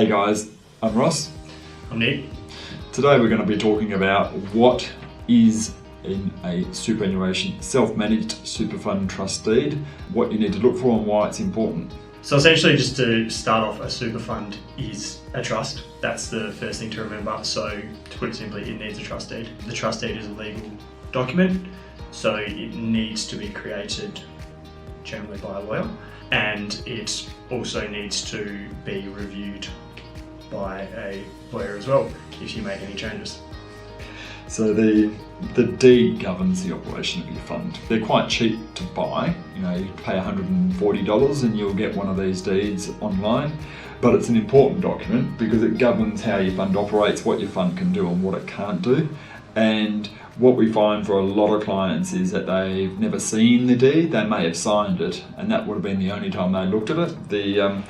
Hey guys, I'm Ross. I'm Nick. Today we're going to be talking about what is in a superannuation self-managed super fund trust deed, what you need to look for and why it's important. So essentially, just to start off, a super fund is a trust. That's the first thing to remember. So to put it simply, it needs a trust deed. The trust deed is a legal document, so it needs to be created generally by a lawyer, and it also needs to be reviewed by a lawyer as well if you make any changes. So the deed governs the operation of your fund. They're quite cheap to buy. You pay $140 and you'll get one of these deeds online. But it's an important document because it governs how your fund operates, what your fund can do and what it can't do. And what we find for a lot of clients is that they've never seen the deed. They may have signed it, and that would have been the only time they looked at it.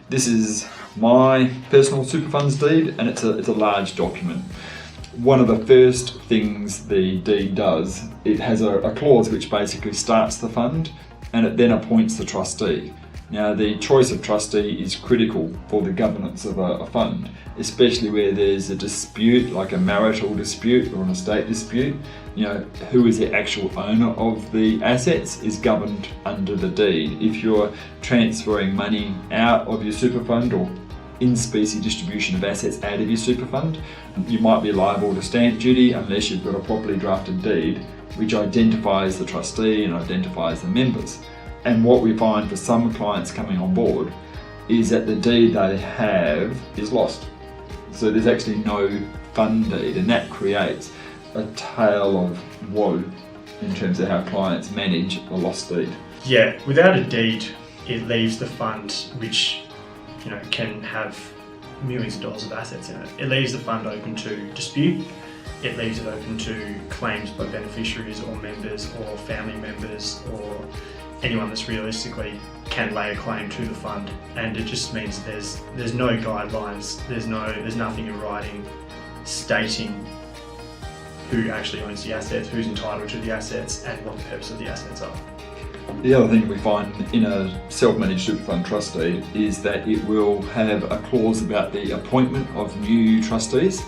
This is my personal super funds deed, and it's a large document. One of the first things the deed does, it has a clause which basically starts the fund, and it then appoints the trustee. Now, the choice of trustee is critical for the governance of a fund, especially where there's a dispute, like a marital dispute or an estate dispute. Who is the actual owner of the assets is governed under the deed. If you're transferring money out of your super fund or in specie distribution of assets out of your super fund, you might be liable to stamp duty unless you've got a properly drafted deed which identifies the trustee and identifies the members. And what we find for some clients coming on board is that the deed they have is lost. So there's actually no fund deed, and that creates a tale of woe in terms of how clients manage a lost deed. Yeah, without a deed, it leaves the fund, which can have millions of dollars of assets in it. It leaves the fund open to dispute. It leaves it open to claims by beneficiaries or members or family members or anyone that's realistically can lay a claim to the fund, and it just means there's no guidelines, there's nothing in writing stating who actually owns the assets, who's entitled to the assets, and what the purpose of the assets are. The other thing we find in a self-managed super fund trust deed is that it will have a clause about the appointment of new trustees.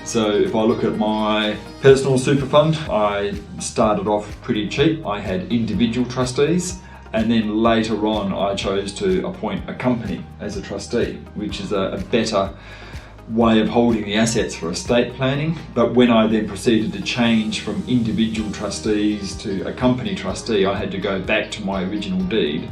So if I look at my personal super fund, I started off pretty cheap. I had individual trustees, and then later on I chose to appoint a company as a trustee, which is a better way of holding the assets for estate planning. But when I then proceeded to change from individual trustees to a company trustee, I had to go back to my original deed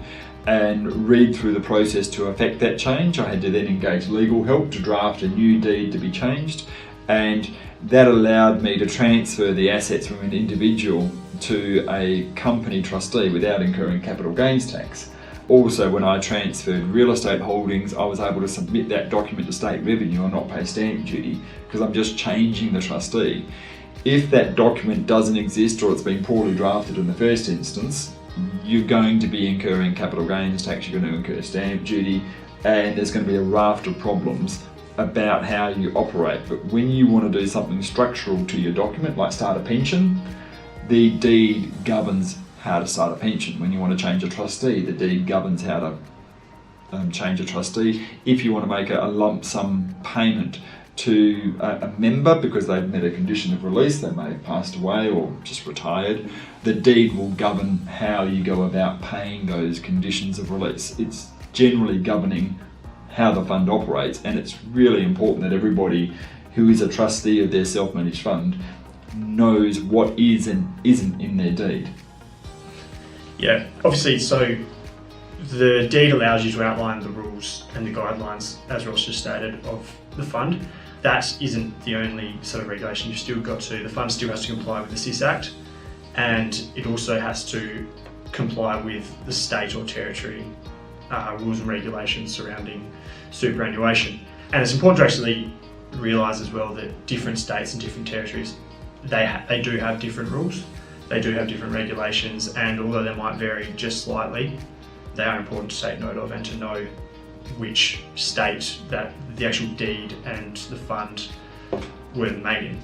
and read through the process to effect that change. I had to then engage legal help to draft a new deed to be changed, and that allowed me to transfer the assets from an individual to a company trustee without incurring capital gains tax. Also, when I transferred real estate holdings, I was able to submit that document to state revenue and not pay stamp duty because I'm just changing the trustee. If that document doesn't exist or it's been poorly drafted in the first instance, you're going to be incurring capital gains tax, you're going to incur stamp duty, and there's going to be a raft of problems about how you operate. But when you want to do something structural to your document, like start a pension, the deed governs how to start a pension. When you want to change a trustee, the deed governs how to change a trustee. If you want to make a lump sum payment to a member because they've met a condition of release, they may have passed away or just retired, the deed will govern how you go about paying those conditions of release. It's generally governing how the fund operates, and it's really important that everybody who is a trustee of their self-managed fund knows what is and isn't in their deed. Yeah, obviously, so the deed allows you to outline the rules and the guidelines, as Ross just stated, of the fund. That isn't the only sort of regulation. The fund still has to comply with the SIS Act, and it also has to comply with the state or territory rules and regulations surrounding superannuation. And it's important to actually realise as well that different states and different territories, they do have different rules. They do have different regulations, and although they might vary just slightly, they are important to take note of and to know which state that the actual deed and the fund were made in.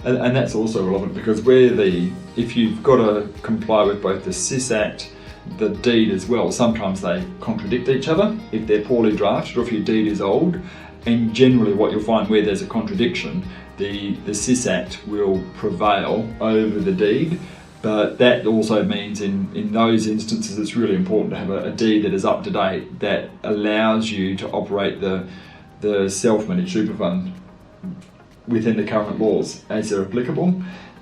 And that's also relevant because if you've got to comply with both the SIS Act, the deed as well, sometimes they contradict each other if they're poorly drafted or if your deed is old. And generally what you'll find where there's a contradiction, the SIS Act will prevail over the deed, but that also means in those instances it's really important to have a deed that is up to date, that allows you to operate the self-managed super fund within the current laws as they're applicable.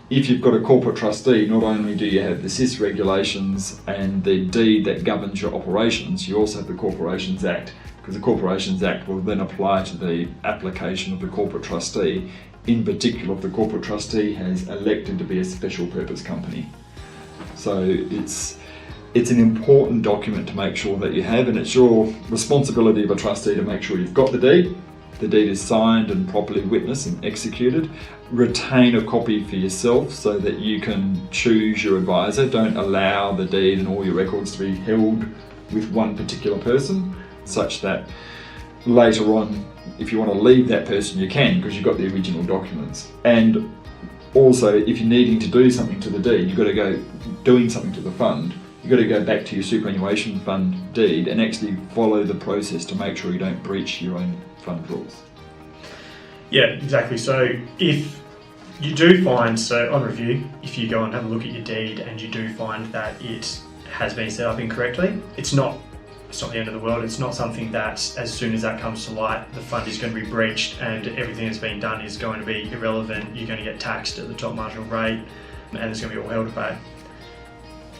If you've got a corporate trustee, not only do you have the SIS regulations and the deed that governs your operations, you also have the Corporations Act, because the Corporations Act will then apply to the application of the corporate trustee, in particular if the corporate trustee has elected to be a special purpose company. So it's an important document to make sure that you have, and it's your responsibility of a trustee to make sure you've got the deed is signed and properly witnessed and executed. Retain a copy for yourself so that you can choose your advisor. Don't allow the deed and all your records to be held with one particular person, such that later on, if you want to leave that person, you can, because you've got the original documents. And also, if you're needing to do something to the deed, you've got to go doing something to the fund, you've got to go back to your superannuation fund deed and actually follow the process to make sure you don't breach your own fund rules. Yeah, exactly. So if you do find, so on review, if you go and have a look at your deed and you do find that it has been set up incorrectly, it's not the end of the world. It's not something that as soon as that comes to light, the fund is going to be breached and everything that's been done is going to be irrelevant. You're going to get taxed at the top marginal rate and there's going to be all hell to pay.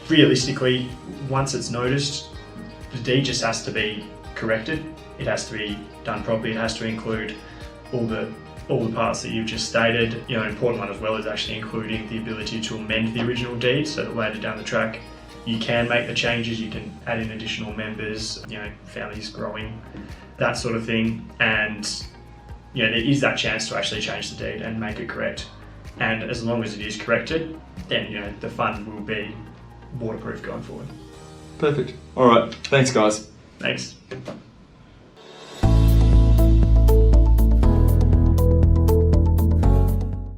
Realistically, once it's noticed, the deed just has to be corrected. It has to be done properly. It has to include all the parts that you've just stated. An important one as well is actually including the ability to amend the original deed, so that later down the track you can make the changes, you can add in additional members, families growing, that sort of thing. And there is that chance to actually change the deed and make it correct. And as long as it is corrected, then the fund will be waterproof going forward. Perfect. All right. Thanks, guys. Thanks.